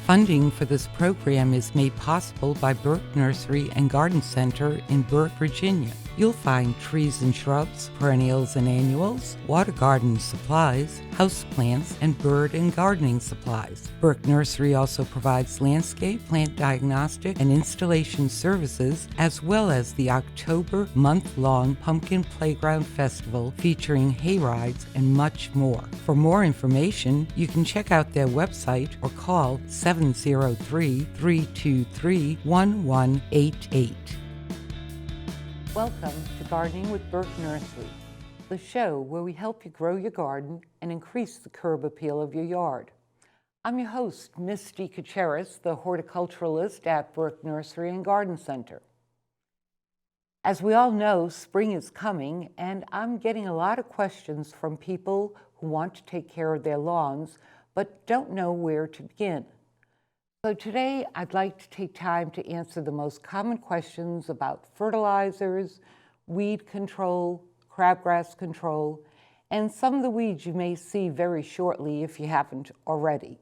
Funding for this program is made possible by Burke Nursery and Garden Center in Burke, Virginia. You'll find trees and shrubs, perennials and annuals, water garden supplies, houseplants, and bird and gardening supplies. Burke Nursery also provides landscape, plant diagnostic, and installation services, as well as the October month-long Pumpkin Playground Festival featuring hay rides and much more. For more information, you can check out their website or call 703-323-1188. Welcome to Gardening with Burke Nursery, the show where we help you grow your garden and increase the curb appeal of your yard. I'm your host, Misty Kuceris, the horticulturalist at Burke Nursery and Garden Center. As we all know, spring is coming, and I'm getting a lot of questions from people who want to take care of their lawns but don't know where to begin. So today, I'd like to take time to answer the most common questions about fertilizers, weed control, crabgrass control, and some of the weeds you may see very shortly if you haven't already.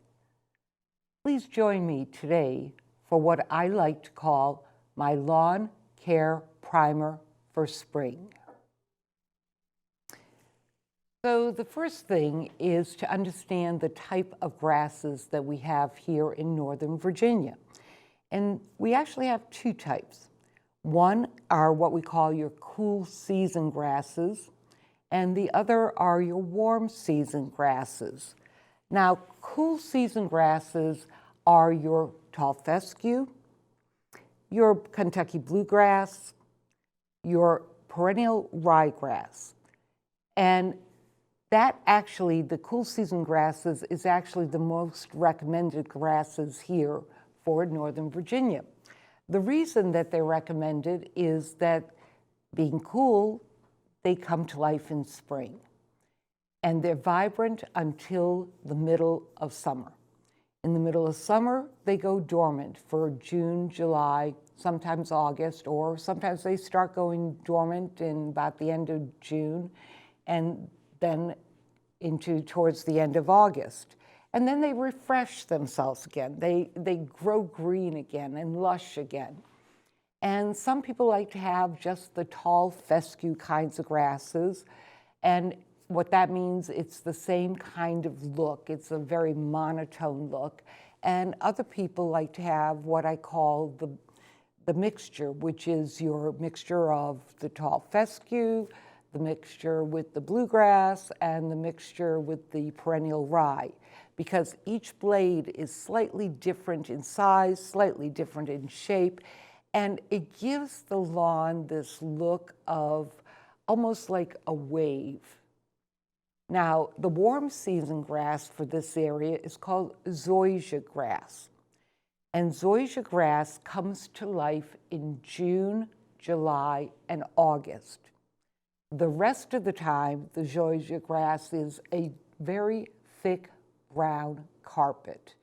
Please join me today for what I like to call my lawn care primer for spring. So the first thing is to understand the type of grasses that we have here in Northern Virginia. And we actually have two types. One are what we call your cool season grasses, and the other are your warm season grasses. Now, cool season grasses are your tall fescue, your Kentucky bluegrass, your perennial ryegrass, and that actually, the cool season grasses is actually the most recommended grasses here for Northern Virginia. The reason that they're recommended is that being cool, they come to life in spring. And they're vibrant until the middle of summer. In the middle of summer, they go dormant for June, July, sometimes August, or sometimes they start going dormant in about the end of June, and then into towards the end of August. And then they refresh themselves again. They grow green again and lush again. And some people like to have just the tall fescue kinds of grasses. And what that means, it's the same kind of look. It's a very monotone look. And other people like to have what I call the mixture, which is your mixture of the tall fescue, the mixture with the bluegrass, and the mixture with the perennial rye, because each blade is slightly different in size, slightly different in shape, and it gives the lawn this look of almost like a wave. Now, the warm season grass for this area is called zoysia grass. And zoysia grass comes to life in June, July, and August. The rest of the time, the zoysia grass is a very thick brown carpet.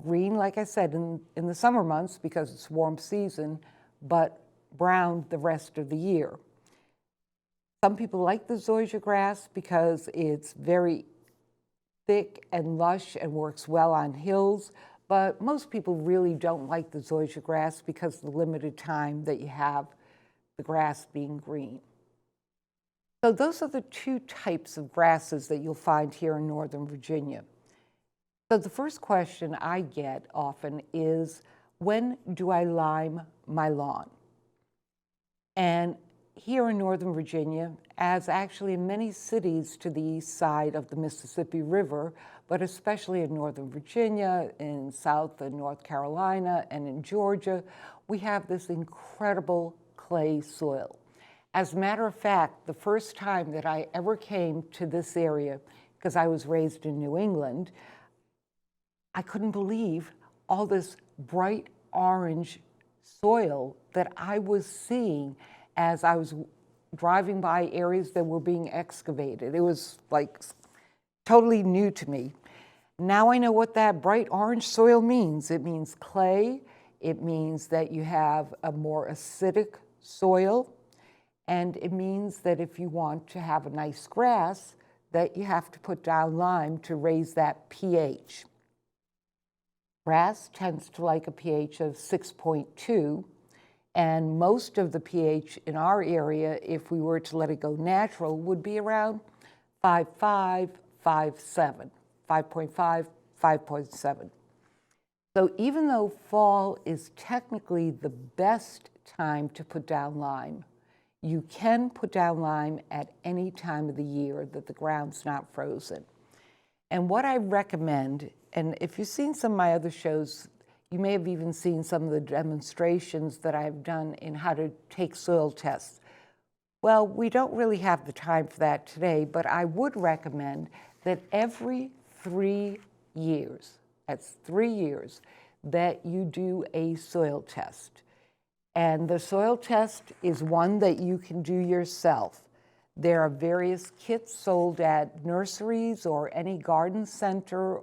Green, like I said, in the summer months because it's warm season, but brown the rest of the year. Some people like the zoysia grass because it's very thick and lush and works well on hills, but most people really don't like the zoysia grass because of the limited time that you have the grass being green. So those are the two types of grasses that you'll find here in Northern Virginia. So the first question I get often is, when do I lime my lawn? And here in Northern Virginia, as actually in many cities to the east side of the Mississippi River, but especially in Northern Virginia, in South and North Carolina, and in Georgia, we have this incredible clay soil. As a matter of fact, the first time that I ever came to this area, because I was raised in New England, I couldn't believe all this bright orange soil that I was seeing as I was driving by areas that were being excavated. It was like totally new to me. Now I know what that bright orange soil means. It means clay. It means that you have a more acidic soil. And it means that if you want to have a nice grass, that you have to put down lime to raise that pH. Grass tends to like a pH of 6.2, and most of the pH in our area, if we were to let it go natural, would be around 5.5, 5.7, 5.5, 5.7. So even though fall is technically the best time to put down lime, you can put down lime at any time of the year that the ground's not frozen. And what I recommend, and if you've seen some of my other shows, you may have even seen some of the demonstrations that I've done in how to take soil tests. Well, we don't really have the time for that today, but I would recommend that every 3 years, that's 3 years, that you do a soil test. And the soil test is one that you can do yourself. There are various kits sold at nurseries or any garden center,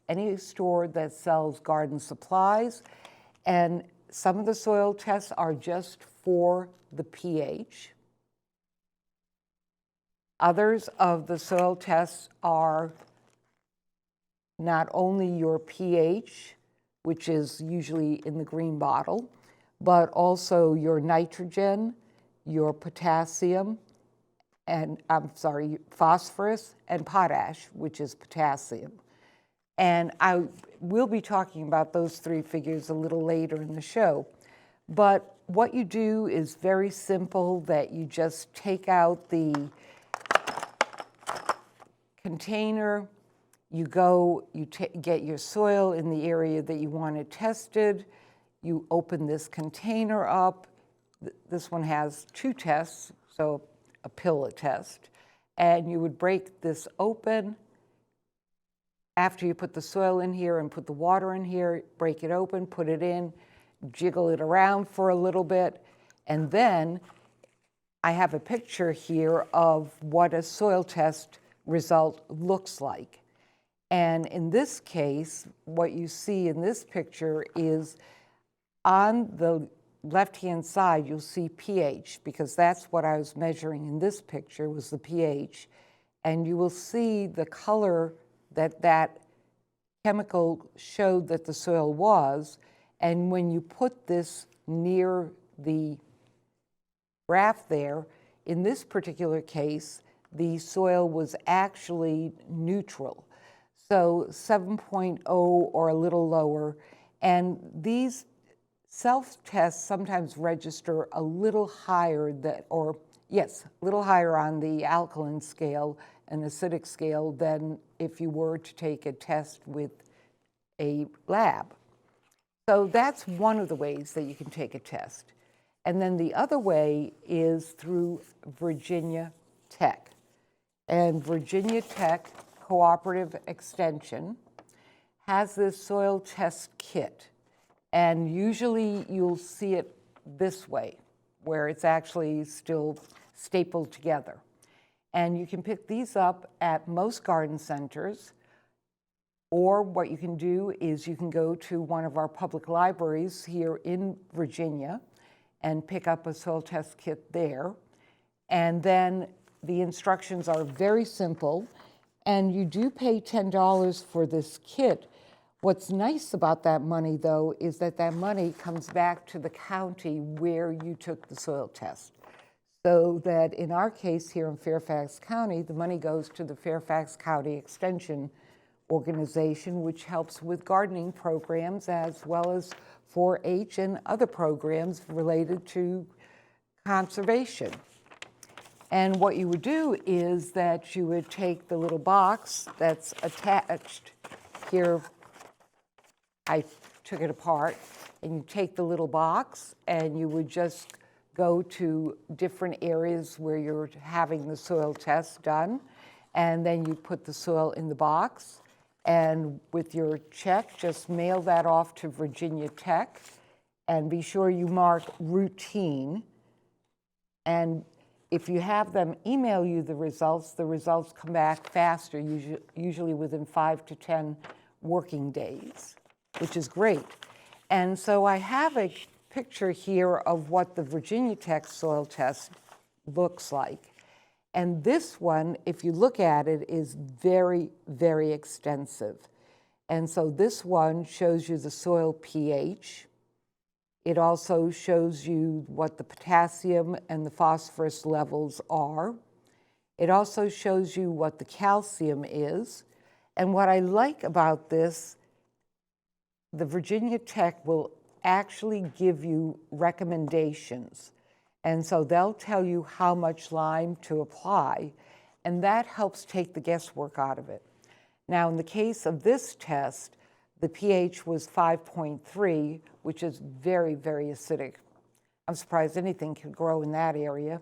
any store that sells garden supplies. And some of the soil tests are just for the pH. Others of the soil tests are not only your pH, which is usually in the green bottle, but also your nitrogen, your potassium, and phosphorus, and potash, which is potassium. And I will be talking about those 3 figures a little later in the show. But what you do is very simple, that you just take out the container, you get your soil in the area that you want it tested, you open this container up. This one has 2 tests, so a pill a test. And you would break this open. After you put the soil in here and put the water in here, break it open, put it in, jiggle it around for a little bit. And then I have a picture here of what a soil test result looks like. And in this case, what you see in this picture is on the left-hand side, you'll see pH, because that's what I was measuring in this picture, was the pH. And you will see the color that that chemical showed that the soil was. And when you put this near the graph there, in this particular case, the soil was actually neutral. So 7.0 or a little lower. And these self-tests sometimes register a little higher a little higher on the alkaline scale and acidic scale than if you were to take a test with a lab. So that's one of the ways that you can take a test. And then the other way is through Virginia Tech. And Virginia Tech Cooperative Extension has this soil test kit. And usually you'll see it this way, where it's actually still stapled together. And you can pick these up at most garden centers, or what you can do is you can go to one of our public libraries here in Virginia and pick up a soil test kit there. And then the instructions are very simple, and you do pay $10 for this kit. What's nice about that money, though, is that that money comes back to the county where you took the soil test. So that in our case here in Fairfax County, the money goes to the Fairfax County Extension Organization, which helps with gardening programs as well as 4-H and other programs related to conservation. And what you would do is that you would take the little box that's attached here. I took it apart, and you take the little box and you would just go to different areas where you're having the soil test done, and then you put the soil in the box, and with your check, just mail that off to Virginia Tech, and be sure you mark routine. And if you have them email you the results come back faster, usually within 5 to 10 working days, which is great. And so I have a picture here of what the Virginia Tech soil test looks like. And this one, if you look at it, is very, very extensive. And so this one shows you the soil pH. It also shows you what the potassium and the phosphorus levels are. It also shows you what the calcium is. And what I like about this, the Virginia Tech will actually give you recommendations. And so they'll tell you how much lime to apply, and that helps take the guesswork out of it. Now, in the case of this test, the pH was 5.3, which is very, very acidic. I'm surprised anything could grow in that area.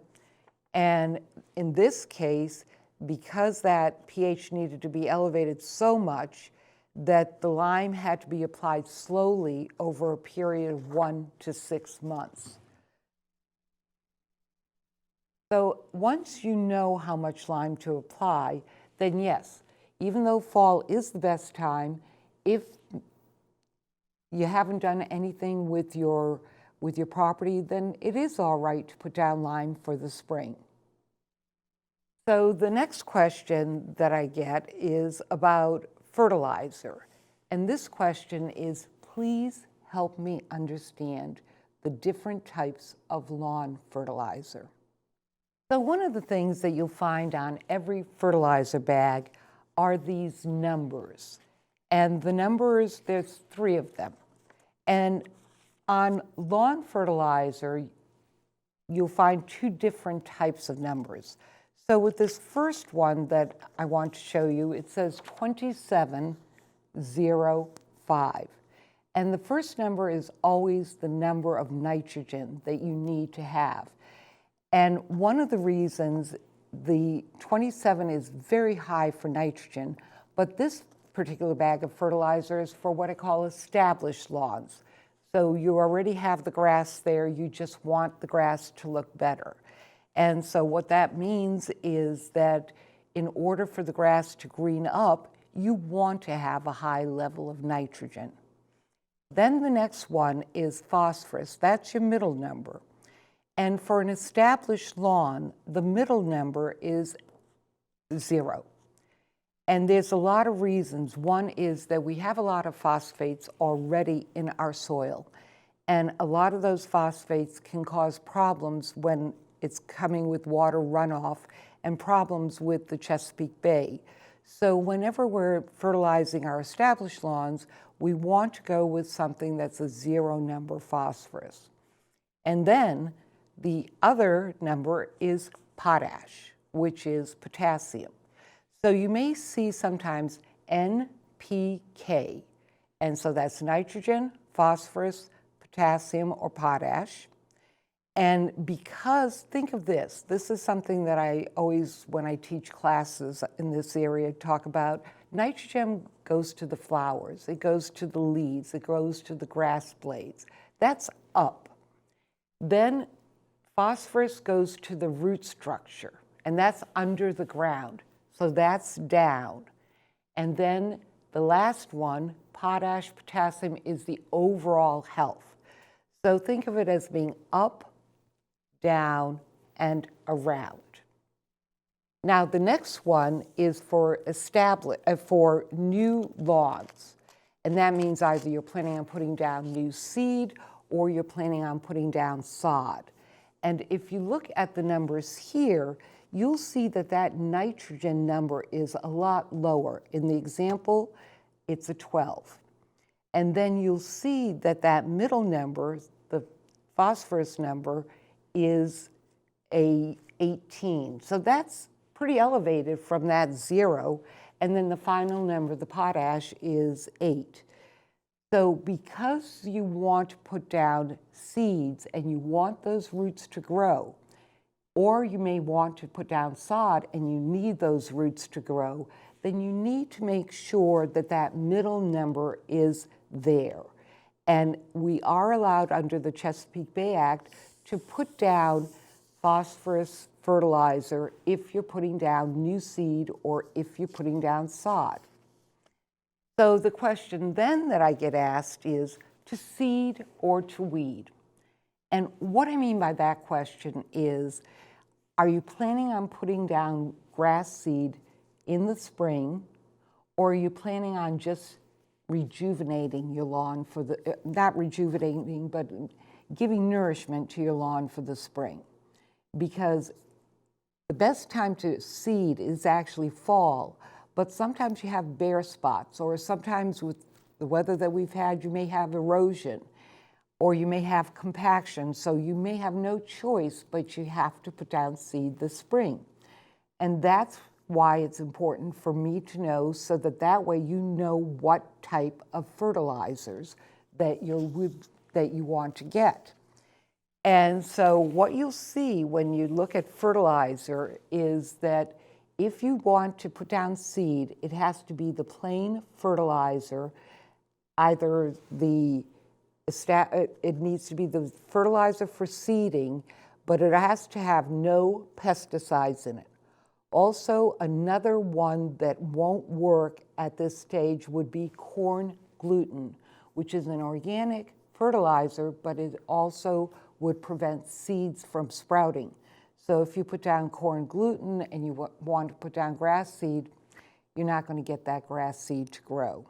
And in this case, because that pH needed to be elevated so much that the lime had to be applied slowly over a period of 1 to 6 months. So once you know how much lime to apply, then yes, even though fall is the best time, if you haven't done anything with your property, then it is all right to put down lime for the spring. So the next question that I get is about fertilizer. And this question is, please help me understand the different types of lawn fertilizer. So one of the things that you'll find on every fertilizer bag are these numbers. And the numbers, there's 3 of them. And on lawn fertilizer, you'll find 2 different types of numbers. So with this first one that I want to show you, it says 2705. And the first number is always the number of nitrogen that you need to have. And one of the reasons the 27 is very high for nitrogen, but this particular bag of fertilizer is for what I call established lawns. So you already have the grass there, you just want the grass to look better. And so what that means is that in order for the grass to green up, you want to have a high level of nitrogen. Then the next one is phosphorus. That's your middle number. And for an established lawn, the middle number is 0. And there's a lot of reasons. One is that we have a lot of phosphates already in our soil. And a lot of those phosphates can cause problems when it's coming with water runoff and problems with the Chesapeake Bay. So whenever we're fertilizing our established lawns, we want to go with something that's a 0 number phosphorus. And then the other number is potash, which is potassium. So you may see sometimes NPK, and so that's nitrogen, phosphorus, potassium, or potash. And because, think of this, this is something that I always, when I teach classes in this area, talk about. Nitrogen goes to the flowers, it goes to the leaves, it goes to the grass blades. That's up. Then phosphorus goes to the root structure, and that's under the ground. So that's down. And then the last one, potash, potassium, is the overall health. So think of it as being up, down, and around. Now the next one is for new lawns. And that means either you're planning on putting down new seed or you're planning on putting down sod. And if you look at the numbers here, you'll see that that nitrogen number is a lot lower. In the example, it's a 12. And then you'll see that that middle number, the phosphorus number, is a 18. So that's pretty elevated from that 0. And then the final number, the potash, is 8. So because you want to put down seeds and you want those roots to grow, or you may want to put down sod and you need those roots to grow, then you need to make sure that that middle number is there. And we are allowed under the Chesapeake Bay Act to put down phosphorus fertilizer if you're putting down new seed or if you're putting down sod. So the question then that I get asked is to seed or to weed. And what I mean by that question is, are you planning on putting down grass seed in the spring, or are you planning on just rejuvenating your lawn for the, not rejuvenating, but giving nourishment to your lawn for the spring. Because the best time to seed is actually fall, but sometimes you have bare spots, or sometimes with the weather that we've had, you may have erosion, or you may have compaction, so you may have no choice, but you have to put down seed this spring. And that's why it's important for me to know, so that that way you know what type of fertilizers that you want to get. And so what you'll see when you look at fertilizer is that if you want to put down seed, it has to be the plain fertilizer, either it needs to be the fertilizer for seeding, but it has to have no pesticides in it. Also, another one that won't work at this stage would be corn gluten, which is an organic fertilizer, but it also would prevent seeds from sprouting. So if you put down corn gluten and you want to put down grass seed, you're not going to get that grass seed to grow.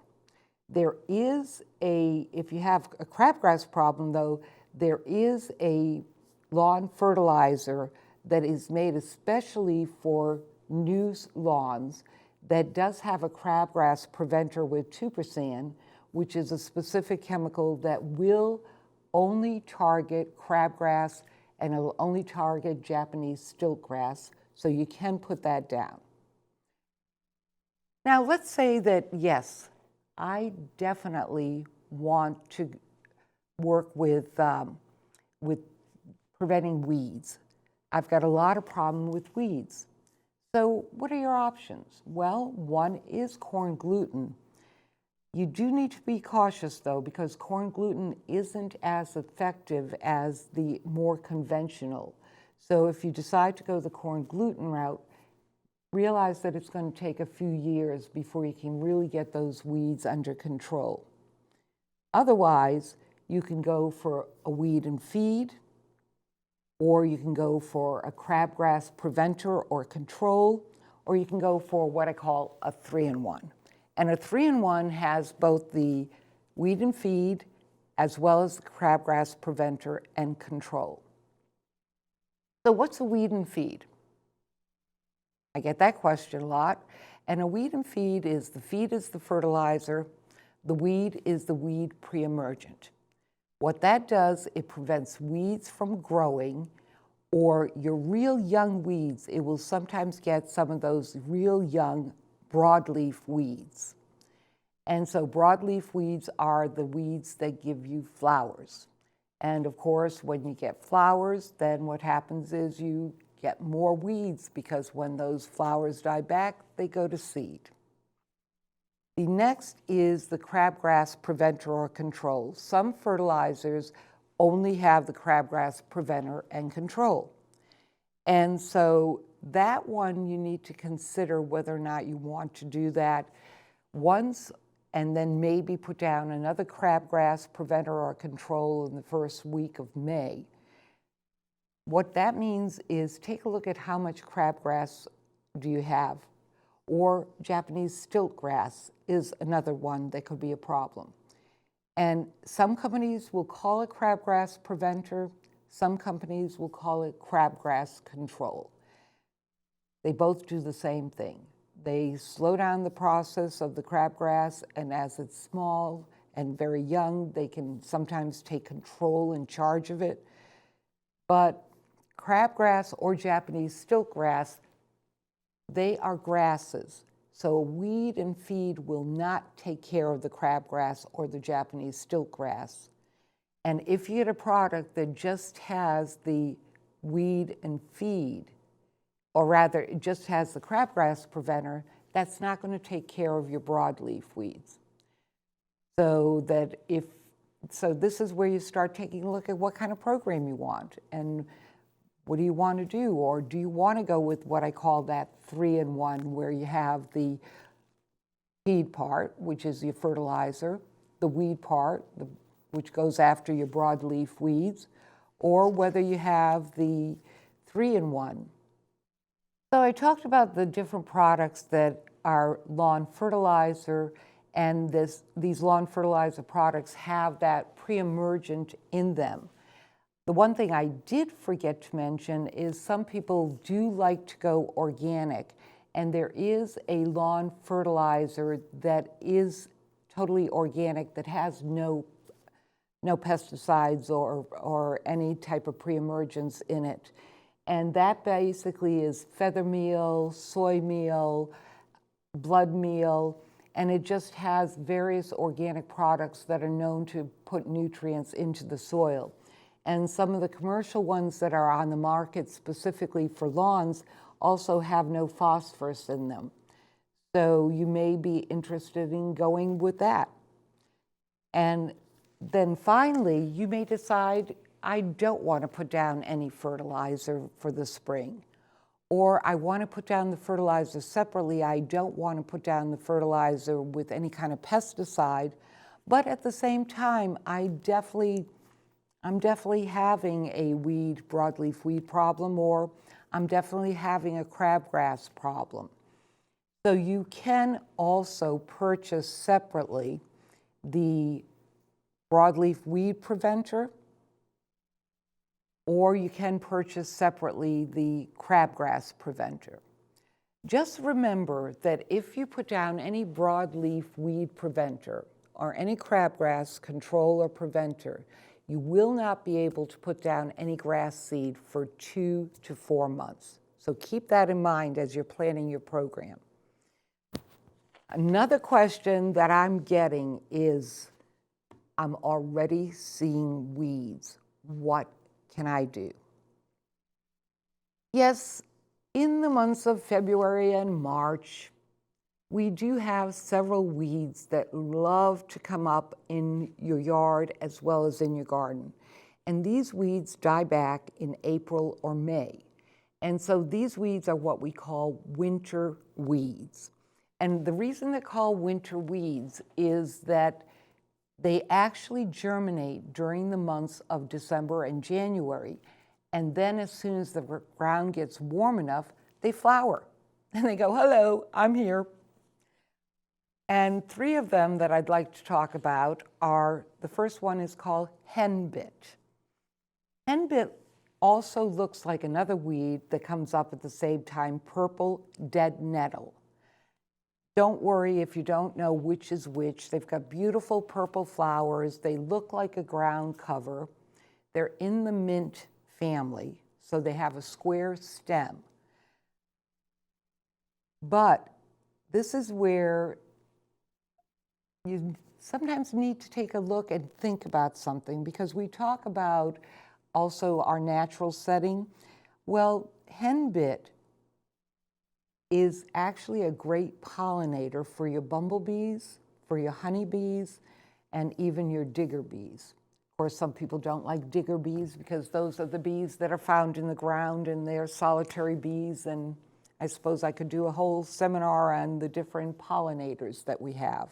There is if you have a crabgrass problem though, there is a lawn fertilizer that is made especially for new lawns that does have a crabgrass preventer with 2%, which is a specific chemical that will only target crabgrass and it'll only target Japanese stiltgrass, so you can put that down. Now let's say that, yes, I definitely want to work with preventing weeds. I've got a lot of problem with weeds. So what are your options? Well, one is corn gluten. You do need to be cautious though, because corn gluten isn't as effective as the more conventional. So if you decide to go the corn gluten route, realize that it's going to take a few years before you can really get those weeds under control. Otherwise, you can go for a weed and feed, or you can go for a crabgrass preventer or control, or you can go for what I call a 3-in-1. And a 3-in-1 has both the weed and feed as well as the crabgrass preventer and control. So what's a weed and feed? I get that question a lot. And a weed and feed is the fertilizer, the weed is the weed pre-emergent. What that does, it prevents weeds from growing, or your real young weeds. It will sometimes get some of those real young broadleaf weeds. And so broadleaf weeds are the weeds that give you flowers. And of course, when you get flowers, then what happens is you get more weeds, because when those flowers die back, they go to seed. The next is the crabgrass preventer or control. Some fertilizers only have the crabgrass preventer and control. And so that one you need to consider whether or not you want to do that once, and then maybe put down another crabgrass preventer or control in the first week of May. What that means is take a look at how much crabgrass do you have, or Japanese stiltgrass is another one that could be a problem. And some companies will call it crabgrass preventer, some companies will call it crabgrass control. They both do the same thing. They slow down the process of the crabgrass, and as it's small and very young, they can sometimes take control and charge of it. But crabgrass or Japanese stiltgrass, they are grasses. So a weed and feed will not take care of the crabgrass or the Japanese stiltgrass. And if you get a product that just has the weed and feed, or rather it just has the crabgrass preventer, that's not going to take care of your broadleaf weeds. So this is where you start taking a look at what kind of program you want and what do you want to do, or do you want to go with what I call that 3-in-1, where you have the feed part, which is your fertilizer, the weed part, which goes after your broadleaf weeds, or whether you have the 3-in-1. So I talked about the different products that are lawn fertilizer And these lawn fertilizer products have that pre-emergent in them. The one thing I did forget to mention is some people do like to go organic, and there is a lawn fertilizer that is totally organic that has no pesticides or any type of pre-emergence in it. And that basically is feather meal, soy meal, blood meal, and it just has various organic products that are known to put nutrients into the soil. And some of the commercial ones that are on the market specifically for lawns also have no phosphorus in them. So you may be interested in going with that. And then finally, you may decide, I don't want to put down any fertilizer for the spring. Or I want to put down the fertilizer separately. I don't want to put down the fertilizer with any kind of pesticide. But at the same time, I'm definitely having a broadleaf weed problem, or I'm definitely having a crabgrass problem. So you can also purchase separately the broadleaf weed preventer, or you can purchase separately the crabgrass preventer. Just remember that if you put down any broadleaf weed preventer or any crabgrass control or preventer, you will not be able to put down any grass seed for 2 to 4 months. So keep that in mind as you're planning your program. Another question that I'm getting is, I'm already seeing weeds. What can I do? Yes, in the months of February and March, we do have several weeds that love to come up in your yard as well as in your garden. And these weeds die back in April or May. And so these weeds are what we call winter weeds. And the reason they're called winter weeds is that they actually germinate during the months of December and January. And then as soon as the ground gets warm enough, they flower. And they go, hello, I'm here. And 3 of them that I'd like to talk about are, the first one is called henbit. Henbit also looks like another weed that comes up at the same time, purple dead nettle. Don't worry if you don't know which is which. They've got beautiful purple flowers. They look like a ground cover. They're in the mint family, so they have a square stem. But this is where you sometimes need to take a look and think about something, because we talk about also our natural setting. Well, henbit is actually a great pollinator for your bumblebees, for your honeybees, and even your digger bees. Of course, some people don't like digger bees because those are the bees that are found in the ground and they're solitary bees, and I suppose I could do a whole seminar on the different pollinators that we have.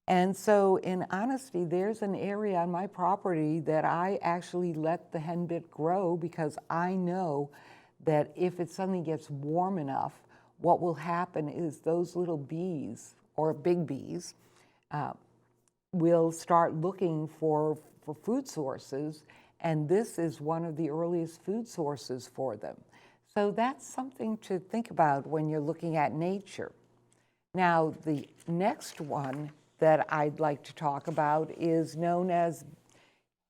And so in honesty, there's an area on my property that I actually let the henbit grow, because I know that if it suddenly gets warm enough, what will happen is those little bees, or big bees, will start looking for food sources, and this is one of the earliest food sources for them. So that's something to think about when you're looking at nature. Now, the next one that I'd like to talk about is known as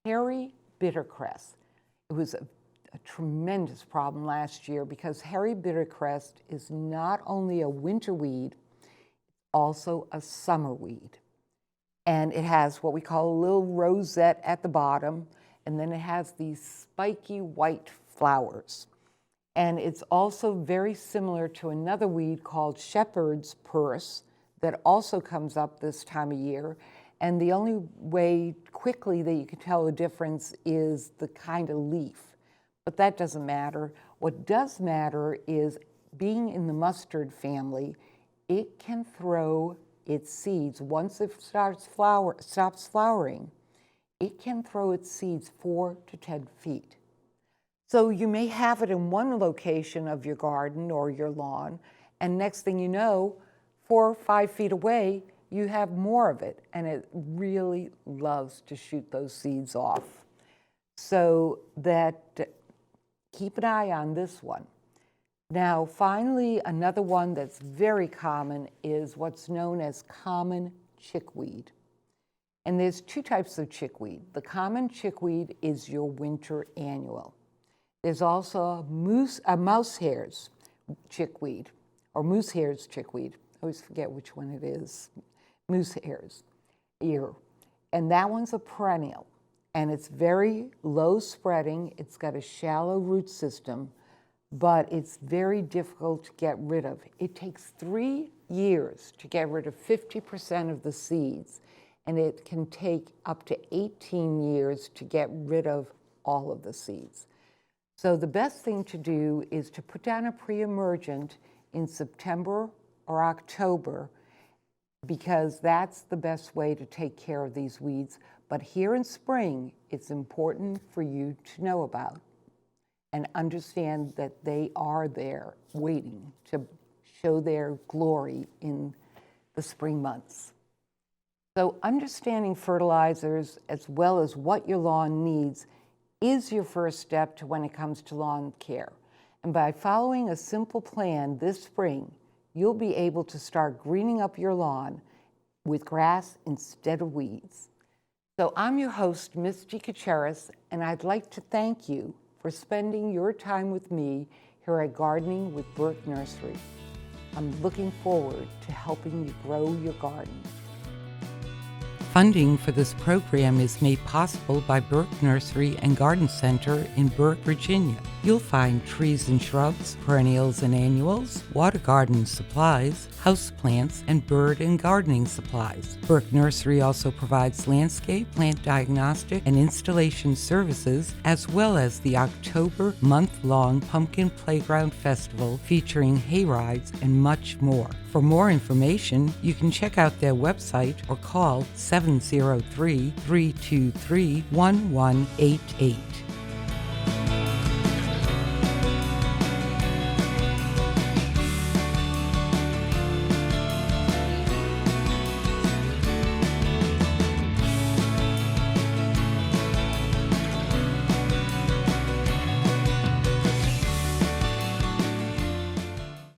hairy bittercress. It was a tremendous problem last year because hairy bittercress is not only a winter weed, also a summer weed. And it has what we call a little rosette at the bottom, and then it has these spiky white flowers. And it's also very similar to another weed called shepherd's purse that also comes up this time of year. And the only way quickly that you can tell the difference is the kind of leaf. But that doesn't matter. What does matter is, being in the mustard family, it can throw its seeds. Once it stops flowering, it can throw its seeds 4 to 10 feet. So you may have it in one location of your garden or your lawn, and next thing you know, 4 or 5 feet away, you have more of it, and it really loves to shoot those seeds off. So that, keep an eye on this one. Now, finally, another one that's very common is what's known as common chickweed. And there's two types of chickweed. The common chickweed is your winter annual. There's also a mouse hares chickweed, or moose hares chickweed. I always forget which one it is. Moose hares ear. And that one's a perennial. And it's very low spreading. It's got a shallow root system, but it's very difficult to get rid of. It takes 3 years to get rid of 50% of the seeds, and it can take up to 18 years to get rid of all of the seeds. So the best thing to do is to put down a pre-emergent in September or October, because that's the best way to take care of these weeds. But here in spring, it's important for you to know about and understand that they are there waiting to show their glory in the spring months. So understanding fertilizers as well as what your lawn needs is your first step to when it comes to lawn care. And by following a simple plan this spring, you'll be able to start greening up your lawn with grass instead of weeds. So I'm your host, Misty Kuceris, and I'd like to thank you for spending your time with me here at Gardening with Burke Nursery. I'm looking forward to helping you grow your garden. Funding for this program is made possible by Burke Nursery and Garden Center in Burke, Virginia. You'll find trees and shrubs, perennials and annuals, water garden supplies, houseplants, and bird and gardening supplies. Burke Nursery also provides landscape, plant diagnostic, and installation services, as well as the October month-long Pumpkin Playground Festival featuring hay rides and much more. For more information, you can check out their website or call 703-323-1188.